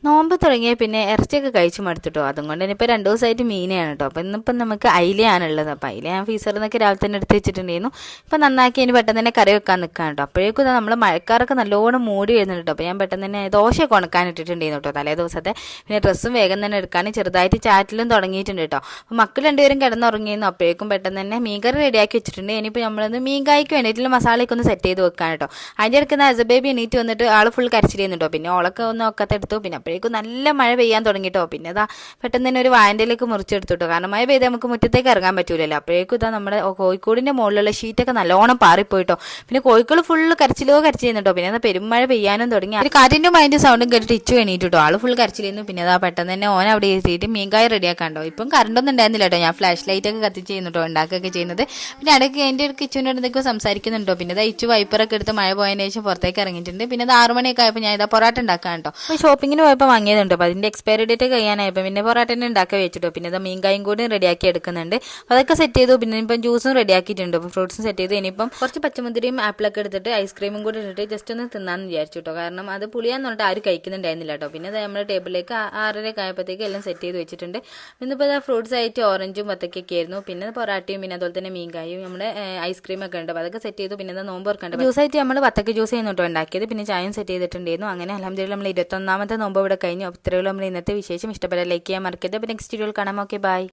നോമ്പ് തുടങ്ങിയ പിന്നെ ഇറച്ചിയൊക്കെ കഴിച്ചു മടുത്തിട്ടോ. അതുകൊണ്ട് തന്നെ ഇപ്പോൾ 2 ദിവസമായിട്ട് മീനെയാണ് കേട്ടോ. അപ്പോൾ ഇന്നിപ്പം നമുക്ക് അയിലയാണുള്ളത്. അപ്പോൾ അയില ഞാൻ ഫ്രീസറിൽ നിന്നൊക്കെ രാവിലെ തന്നെ എടുത്ത് വെച്ചിട്ടുണ്ടായിരുന്നു. ഇപ്പം നന്നാക്കി ഇനി പെട്ടെന്ന് തന്നെ കറി വെക്കാൻ നിൽക്കാം കേട്ടോ. അപ്പോഴേക്കും നമ്മൾ മഴക്കാരൊക്കെ നല്ലോണം മൂടി വരുന്നുണ്ട് കേട്ടോ. അപ്പോൾ ഞാൻ പെട്ടെന്ന് തന്നെ ദോശയൊക്കെ ഉണക്കാൻ ഇട്ടിട്ടുണ്ടായിരുന്നു കേട്ടോ തലേ ദിവസത്തെ. പിന്നെ ഡ്രസ്സും വേഗം തന്നെ എടുക്കാൻ ചെറുതായിട്ട് ചാറ്റിലും തുടങ്ങിയിട്ടുണ്ട് കേട്ടോ. അപ്പോൾ മക്കൾ രണ്ടുപേരും കിടന്നുറങ്ങിയിരുന്നു. അപ്പോഴേക്കും പെട്ടെന്ന് തന്നെ മീൻകറി റെഡിയാക്കി വെച്ചിട്ടുണ്ട്. ഇനിയിപ്പോൾ നമ്മളൊന്ന് മീൻകായ്ക്ക് വേണ്ടിയിട്ടുള്ള മസാലയൊക്കെ ഒന്ന് സെറ്റ് ചെയ്ത് വെക്കാൻ കേട്ടോ. അതിൻ്റെ ഇടയ്ക്ക് അസബേബി എണീറ്റ് വന്നിട്ട് ആൾ ഫുൾ കരച്ചിലിരുന്നു കേട്ടോ. പിന്നെ ഓളൊക്കെ ഒന്ന് ഒക്കത്തെടുത്തു. പിന്നെ അപ്പോഴേക്കും നല്ല മഴ പെയ്യാൻ തുടങ്ങിട്ടോ. പിന്നെ ഇതാ പെട്ടെന്ന് തന്നെ ഒരു വായൻ്റെലേക്ക് മുറിച്ചെടുത്തു കേട്ടോ. കാരണം മഴ പെയ്താൽ നമുക്ക് മുറ്റത്തേക്ക് ഇറങ്ങാൻ പറ്റൂലല്ലോ. അപ്പോഴേക്കും ഇതാ നമ്മുടെ കോഴിക്കോടിൻ്റെ മുകളിലുള്ള ഷീറ്റൊക്കെ നല്ലോണം പാറിപ്പോയിട്ടോ. പിന്നെ കോഴിക്കോട് ഫുള്ള് കരച്ചിലോ കരച്ചിരുന്നുട്ടോ. പിന്നെ അത് പെരുമഴ പെയ്യാനും തുടങ്ങി. ഒരു കാറ്റിൻ്റെ മൈൻഡ് സൗണ്ടും കേട്ടിട്ട് ഇച്ചു എണീറ്റിട്ടോ. ആൾ ഫുൾ കരച്ചിലിരുന്നു. പിന്നെ അതാ പെട്ടെന്ന് തന്നെ ഓൻ അവിടെ എത്തിയിട്ട് മീൻകായ റെഡിയാക്കാണ്ടോ. ഇപ്പം കറണ്ടൊന്നും ഉണ്ടായിരുന്നില്ല കേട്ടോ. ഞാൻ ഫ്ലാഷ് ലൈറ്റ് ഒക്കെ കത്തിച്ച് ചെയ്യുന്നുട്ടോ ഉണ്ടാക്കുകയൊക്കെ ചെയ്യുന്നത്. പിന്നെ ഇടയ്ക്ക് എൻ്റെ കിച്ചുവിൻ്റെ അടുത്തൊക്കെ സംസാരിക്കുന്നുണ്ടോ. പിന്നെ ഇതാ ഇച്ചു വൈപ്പറൊക്കെ എടുത്ത് മഴ പോയതിന് ശേഷം പുറത്തേക്ക് ഇറങ്ങിയിട്ടുണ്ട്. പിന്നെ അത് 6 മണിയൊക്കെ ആയപ്പോൾ ഞാൻ ഇതാ പൊറാട്ട ഉണ്ടാക്കാൻ കേട്ടോ. അപ്പോൾ ഷോപ്പിങ്ങിന് പോയപ്പോൾ വാങ്ങിയതുണ്ട്. അപ്പോൾ അതിൻ്റെ എക്സ്പയറി ഡേറ്റ് കഴിയാനായപ്പോൾ പിന്നെ പൊറാട്ട തന്നെ ഉണ്ടാക്കി വെച്ചിട്ടോ. പിന്നെ ഇത് മീൻകായും കൂടി റെഡിയാക്കി എടുക്കുന്നുണ്ട്. അപ്പോൾ അതൊക്കെ സെറ്റ് ചെയ്തു. പിന്നെ ഇപ്പം ജ്യൂസും റെഡിയാക്കിയിട്ടുണ്ട്. അപ്പോൾ ഫ്രൂട്ട്സും സെറ്റ് ചെയ്തു. ഇനിയിപ്പം കുറച്ച് പച്ചമുന്തിരിയും ആപ്പിളൊക്കെ എടുത്തിട്ട് ഐസ്ക്രീമും കൂടി ഇട്ടിട്ട് ജസ്റ്റ് ഒന്ന് തിന്നാന്ന് വിചാരിച്ചു കേട്ടോ. കാരണം അത് പുളിയാന്ന് പറഞ്ഞിട്ട് ആരും കഴിക്കുന്നുണ്ടായിരുന്നില്ല കേട്ടോ. പിന്നെ നമ്മുടെ ടേബിളിലേക്ക് 6:30 ആയപ്പോഴത്തേക്ക് എല്ലാം സെറ്റ് ചെയ്ത് വെച്ചിട്ടുണ്ട്. ഇന്നിപ്പോൾ ഫ്രൂട്ട്സ് ആയിട്ട് ഓറഞ്ചും വത്തക്കൊക്കെ ആയിരുന്നു. പിന്നെ പൊറാട്ടയും പിന്നെ അതുപോലെ തന്നെ മീൻകായും നമ്മുടെ ഐസ്ക്രീമൊക്കെ ഉണ്ട്. അപ്പോൾ അതൊക്കെ സെറ്റ് ചെയ്തു. പിന്നെ നോമ്പ് ഓർക്കണ്ട ജ്യൂസായിട്ട് നമ്മൾ വത്തക്ക ജ്യൂസ് ചെയ്യുന്നുണ്ടോ ഉണ്ടാക്കിയത്. പിന്നെ ചായയും സെറ്റ് ചെയ്തിട്ടുണ്ടായിരുന്നു. അങ്ങനെ അൽഹംദുലില്ലാഹ് നമ്മൾ 21ാമത്തെ നോമ്പ് ഇവിടെ കഴിഞ്ഞു. ഇത്രയുള്ള നമ്മൾ ഇന്നത്തെ വിശേഷം. ഇഷ്ടപ്പെട്ട ലൈക്ക് ചെയ്യാൻ മറക്കരുത്. അപ്പോൾ നെക്സ്റ്റ് വീഡിയോയിൽ കാണാം. Okay bye.